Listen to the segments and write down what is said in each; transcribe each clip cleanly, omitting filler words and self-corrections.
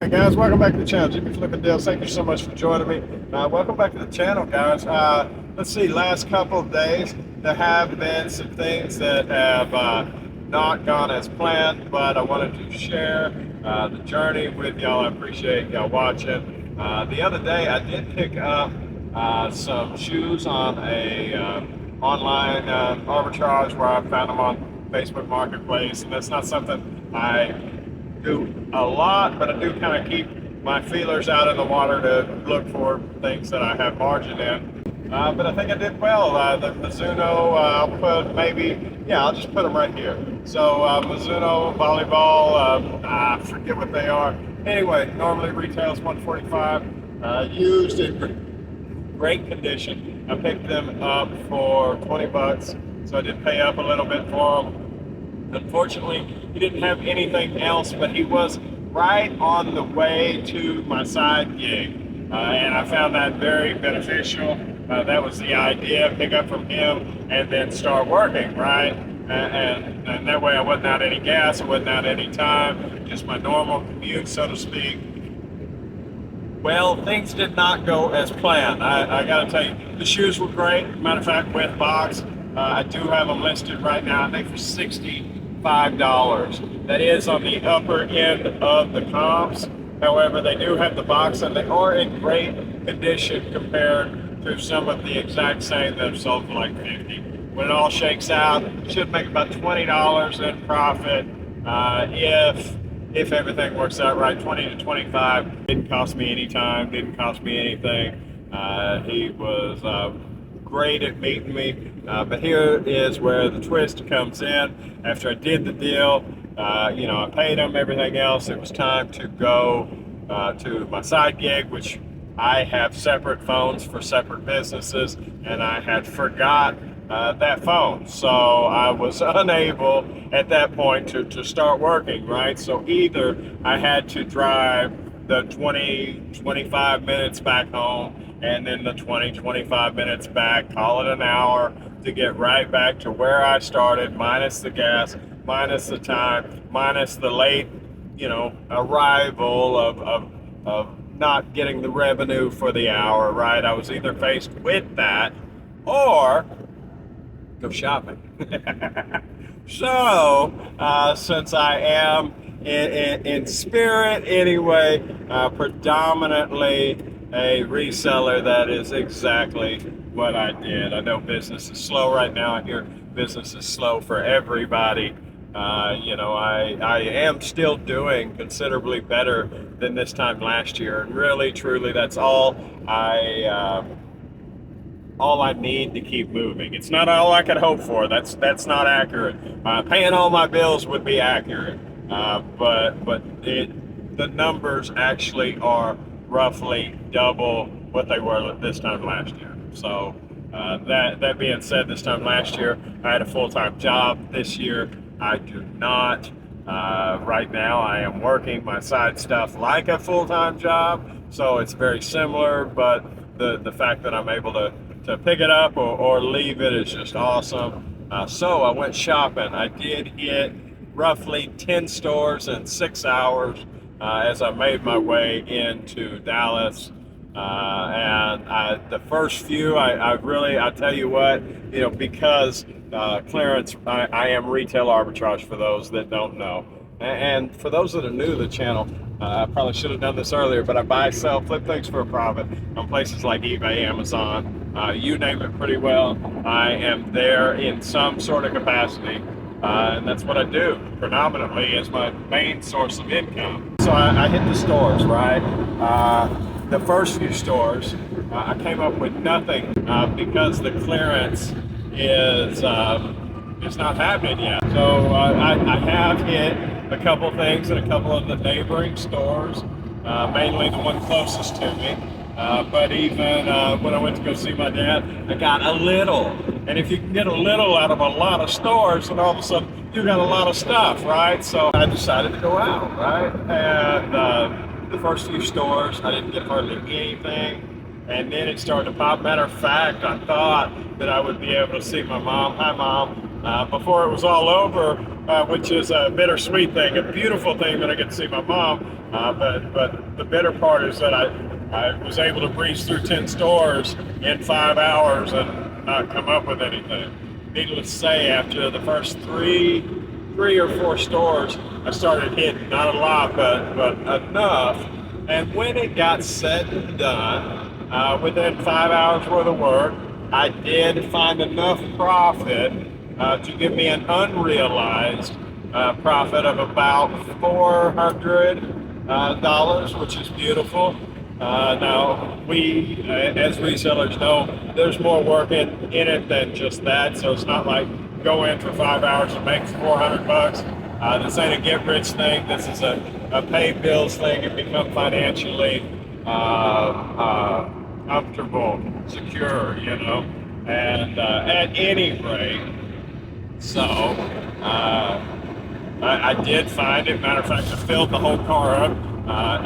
Hey guys, welcome back to the channel. Jimmy Flippin' Deals. Thank you so much for joining me. Welcome back to the channel, guys. Let's see, last couple of days, there have been some things that have not gone as planned, but I wanted to share the journey with y'all. I appreciate y'all watching. The other day, I did pick up some shoes on a online arbitrage where I found them on Facebook Marketplace, and that's not something I do a lot, but I do kind of keep my feelers out in the water to look for things that I have margin in. But I think I did well. The Mizuno, I'll put maybe, yeah, I'll just put them right here. So Mizuno volleyball, I forget what they are. Anyway, normally retails $145. Used in great condition. I picked them up for 20 bucks, so I did pay up a little bit for them. Unfortunately, he didn't have anything else, but he was right on the way to my side gig. And I found that very beneficial. That was the idea, pick up from him and then start working, right? And that way I wasn't out any gas, I wasn't out any time, just my normal commute, so to speak. Well, things did not go as planned. I gotta tell you, the shoes were great. Matter of fact, with box, I do have them listed right now, I think for $65. That is on the upper end of the comps. However, they do have the box and they are in great condition compared to some of the exact same that have sold for like 50. When it all shakes out, should make about $20 in profit if everything works out right. 20 to 25. Didn't cost me any time, didn't cost me anything. He was great at meeting me, but here is where the twist comes in. After I did the deal, I paid him everything else. It was time to go to my side gig, which I have separate phones for separate businesses, and I had forgot that phone. So I was unable at that point to start working, right? So either I had to drive the 25 minutes back home and then the 25 minutes back, call it an hour to get right back to where I started, minus the gas, minus the time, minus the late, arrival of not getting the revenue for the hour, right? I was either faced with that or go shopping. So, since I am in spirit anyway, predominantly a reseller, that is exactly what I did. I know business is slow right now. I hear business is slow for everybody. I am still doing considerably better than this time last year, and really, truly, that's all I need to keep moving. It's not all I could hope for. That's not accurate. Paying all my bills would be accurate, but the numbers actually are roughly double what they were this time last year. So that being said, this time last year I had a full-time job. This year I do not. Right now I am working my side stuff like a full-time job, so it's very similar, but the fact that I'm able to pick it up or leave it is just awesome. So I went shopping. I did hit roughly 10 stores in 6 hours as I made my way into Dallas. The first few, I tell you what, because clearance, I am retail arbitrage for those that don't know. And for those that are new to the channel, I probably should have done this earlier, but I buy, sell, flip things for a profit on places like eBay, Amazon, you name it pretty well. I am there in some sort of capacity, and that's what I do predominantly as my main source of income. So I hit the stores, right? The first few stores, I came up with nothing because the clearance is not happening yet. So I have hit a couple things in a couple of the neighboring stores, mainly the one closest to me. But even when I went to go see my dad, I got a little. And if you can get a little out of a lot of stores, then all of a sudden you got a lot of stuff, right? So I decided to go out, right? And the first few stores, I didn't get hardly anything. And then it started to pop. Matter of fact, I thought that I would be able to see my mom. Hi, Mom. Before it was all over, which is a bittersweet thing. A beautiful thing that I get to see my mom, but the bitter part is that I was able to breeze through 10 stores in 5 hours and not come up with anything. Needless to say, after the first three or four stores, I started hitting, not a lot, but enough. And when it got said and done, within 5 hours worth of work, I did find enough profit to give me an unrealized profit of about $400, which is beautiful. Now, we as resellers know there's more work in it than just that, so it's not like go in for 5 hours and make $400. This ain't a get rich thing. This is a pay bills thing and become financially comfortable, secure, you know. And at any rate, so I did find it. Matter of fact, I filled the whole car up,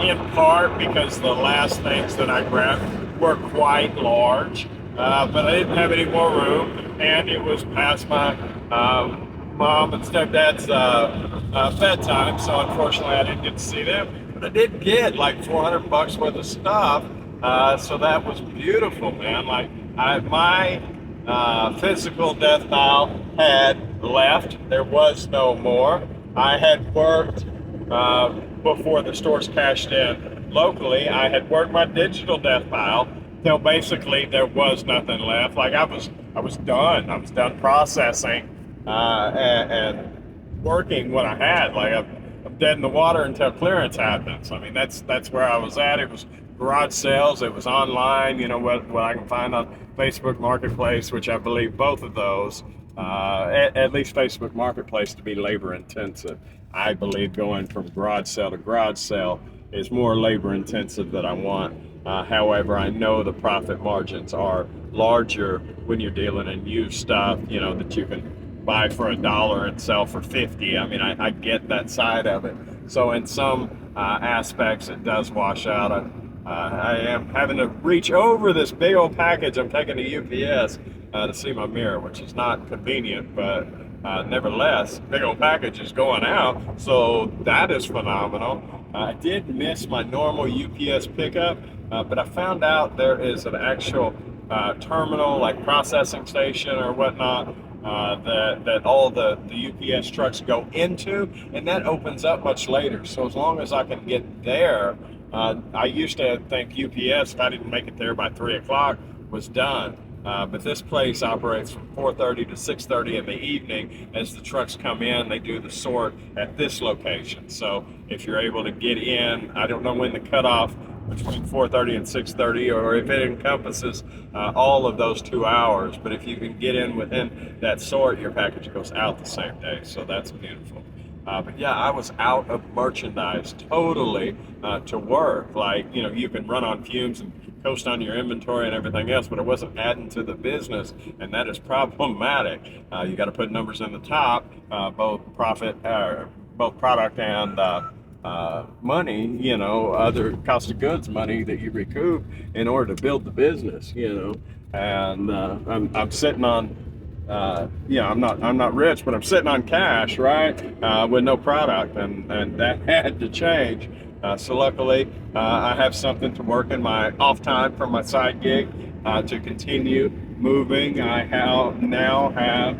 in part because the last things that I grabbed were quite large, but I didn't have any more room, and it was past my mom and stepdad's bedtime, so unfortunately I didn't get to see them. But I did get like $400 worth of stuff, so that was beautiful, man. Like my physical death pile had left. There was no more. I had worked before the stores cashed in locally. I had worked my digital death pile till basically there was nothing left. Like I was done. I was done processing and working what I had. Like I'm dead in the water until clearance happens. I mean that's where I was at. It was garage sales. It was online. You know what I can find on Facebook Marketplace, which I believe both of those, at least Facebook Marketplace, to be labor intensive. I believe going from garage sale to garage sale is more labor intensive than I want. However, I know the profit margins are larger when you're dealing in used stuff, you know, that you can buy for $1 and sell for 50. I mean, I get that side of it. So in some aspects, it does wash out. I am having to reach over this big old package I'm taking to UPS to see my mirror, which is not convenient, but nevertheless, big old package is going out, so that is phenomenal. I did miss my normal UPS pickup, but I found out there is an actual terminal, like processing station or whatnot, that all the UPS trucks go into, and that opens up much later. So as long as I can get there, I used to think UPS, if I didn't make it there by 3 o'clock, was done. But this place operates from 4:30 to 6:30 in the evening. As the trucks come in, they do the sort at this location. So if you're able to get in, I don't know when the cutoff between 4:30 and 6:30, or if it encompasses all of those 2 hours, but if you can get in within that sort, your package goes out the same day. So that's beautiful. But yeah, I was out of merchandise totally to work. Like, you know, you can run on fumes and coast on your inventory and everything else, but it wasn't adding to the business, and that is problematic. You got to put numbers in the top, both product and money, you know, other cost of goods money that you recoup in order to build the business, you know. And I'm sitting on. I'm not rich, but I'm sitting on cash, right? With no product, and that had to change. So luckily, I have something to work in my off time from my side gig to continue moving. I now have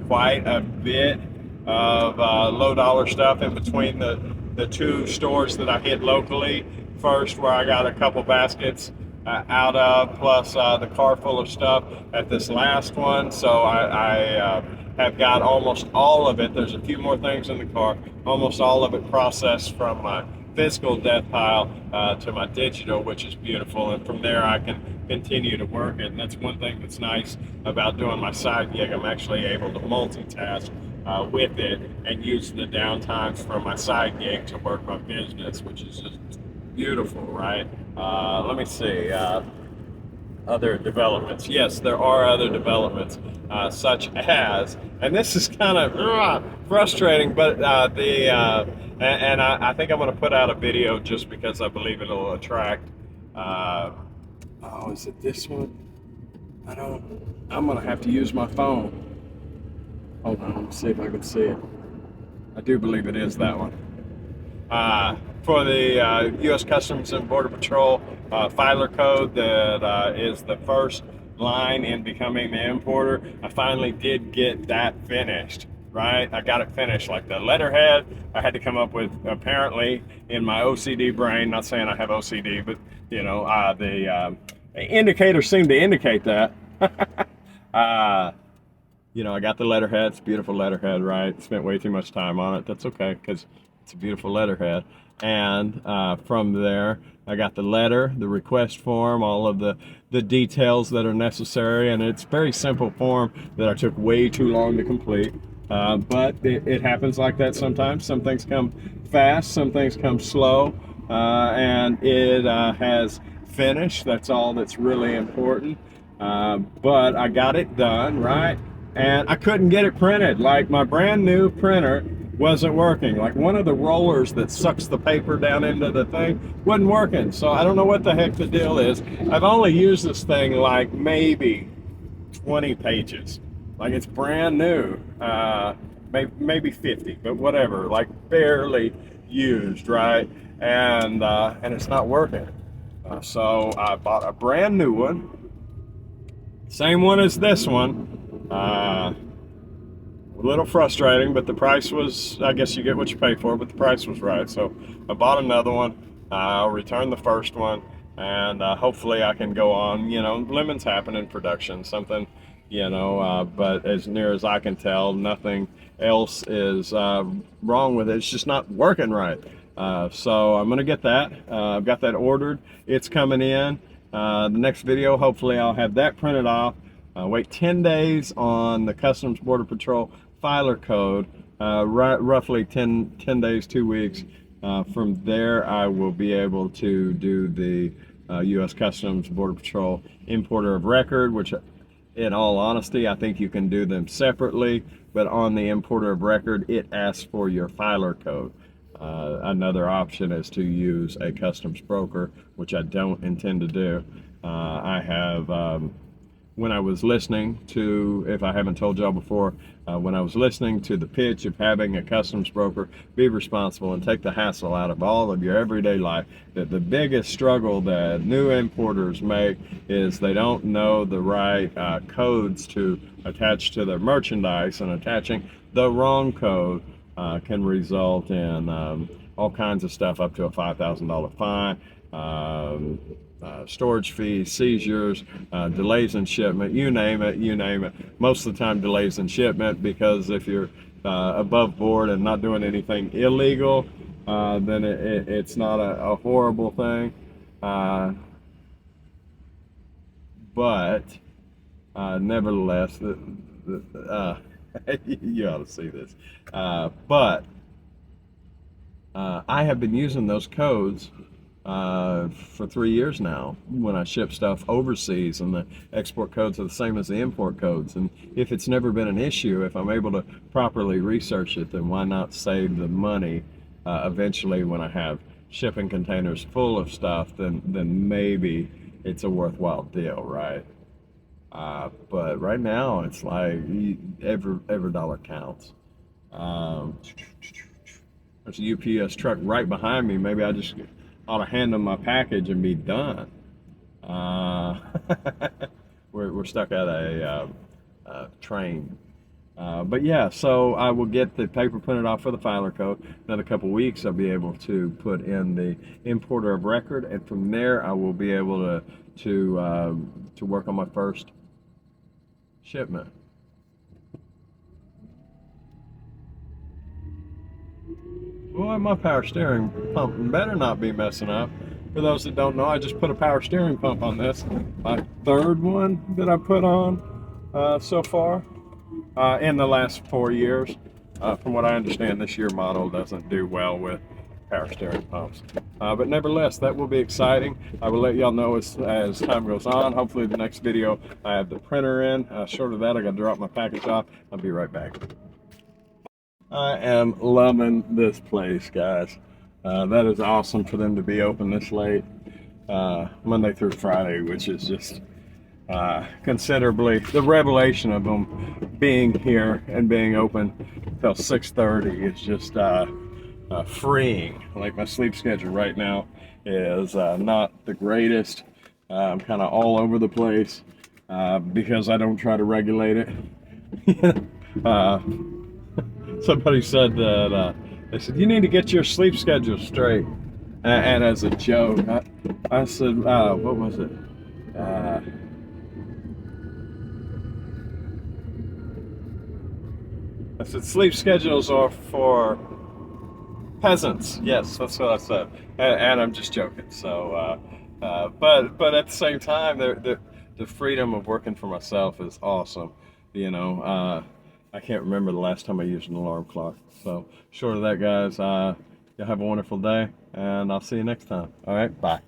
quite a bit of low dollar stuff in between the two stores that I hit locally. First, where I got a couple baskets out of, plus the car full of stuff at this last one. So I have got almost all of it. There's a few more things in the car. Almost all of it processed from my physical death pile to my digital, which is beautiful. And from there, I can continue to work it. And that's one thing that's nice about doing my side gig. I'm actually able to multitask with it and use the downtimes from my side gig to work my business, which is just beautiful, right? Let me see. Other developments. Yes, there are other developments, such as, and this is kind of frustrating, but I think I'm going to put out a video just because I believe it'll attract. Is it this one? I'm going to have to use my phone. Hold on, let me see if I can see it. I do believe it is that one. For the U.S. Customs and Border Patrol filer code that is the first line in becoming the importer, I finally did get that finished, right? I got it finished. Like the letterhead, I had to come up with, apparently, in my OCD brain, not saying I have OCD, but, you know, the indicators seem to indicate that. You know, I got the letterhead. It's a beautiful letterhead, right? Spent way too much time on it. That's okay, because it's a beautiful letterhead. And from there, I got the letter, the request form, all of the details that are necessary. And it's a very simple form that I took way too long to complete. But it happens like that sometimes. Some things come fast, some things come slow. And it has finished. That's all that's really important. But I got it done, right? And I couldn't get it printed. Like my brand new printer wasn't working. Like one of the rollers that sucks the paper down into the thing wasn't working. So I don't know what the heck the deal is. I've only used this thing like maybe 20 pages. Like it's brand new. Maybe 50, but whatever. Like barely used, right? And it's not working. So I bought a brand new one. Same one as this one. A little frustrating, but the price was, I guess you get what you pay for, but the price was right. So I bought another one. I'll return the first one, and hopefully I can go on. You know, lemons happen in production, something, you know, but as near as I can tell, nothing else is wrong with it. It's just not working right. So I'm going to get that. I've got that ordered. It's coming in. The next video, hopefully I'll have that printed off. Wait 10 days on the Customs Border Patrol filer code, roughly 10 days, 2 weeks. From there, I will be able to do the U.S. Customs Border Patrol importer of record, which in all honesty, I think you can do them separately, but on the importer of record, it asks for your filer code. Another option is to use a customs broker, which I don't intend to do. I have, when I was listening to, if I haven't told y'all before, when I was listening to the pitch of having a customs broker be responsible and take the hassle out of all of your everyday life, that the biggest struggle that new importers make is they don't know the right codes to attach to their merchandise, and attaching the wrong code can result in all kinds of stuff, up to a $5,000 fine, storage fees, seizures, delays in shipment, you name it, you name it. Most of the time delays in shipment, because if you're above board and not doing anything illegal, then it's not a horrible thing. But nevertheless, you ought to see this. But I have been using those codes for 3 years now when I ship stuff overseas, and the export codes are the same as the import codes. And if it's never been an issue, if I'm able to properly research it, then why not save the money eventually when I have shipping containers full of stuff? Then maybe it's a worthwhile deal, right? But right now it's like every dollar counts. There's a UPS truck right behind me. Maybe I just ought to hand them my package and be done. We're stuck at a train. But yeah, so I will get the paper printed off for the filer code. Another couple weeks, I'll be able to put in the importer of record, and from there I will be able to work on my first shipment. Boy, my power steering pump better not be messing up. For those that don't know, I just put a power steering pump on this. My third one that I put on so far in the last 4 years. From what I understand, this year model doesn't do well with power steering pumps. But nevertheless, that will be exciting. I will let y'all know as time goes on. Hopefully the next video I have the printer in. Short of that, I got to drop my package off. I'll be right back. I am loving this place, guys. That is awesome for them to be open this late, Monday through Friday, which is just considerably. The revelation of them being here and being open till 6:30 is just freeing. Like my sleep schedule right now is not the greatest. I'm kind of all over the place because I don't try to regulate it. uh, Somebody said that they said you need to get your sleep schedule straight, and as a joke, I said, what was it? I said sleep schedules are for peasants. Yes, that's what I said, and I'm just joking. So, but at the same time, the freedom of working for myself is awesome. You know, I can't remember the last time I used an alarm clock. So, short of that, guys, you have a wonderful day, and I'll see you next time. All right, bye.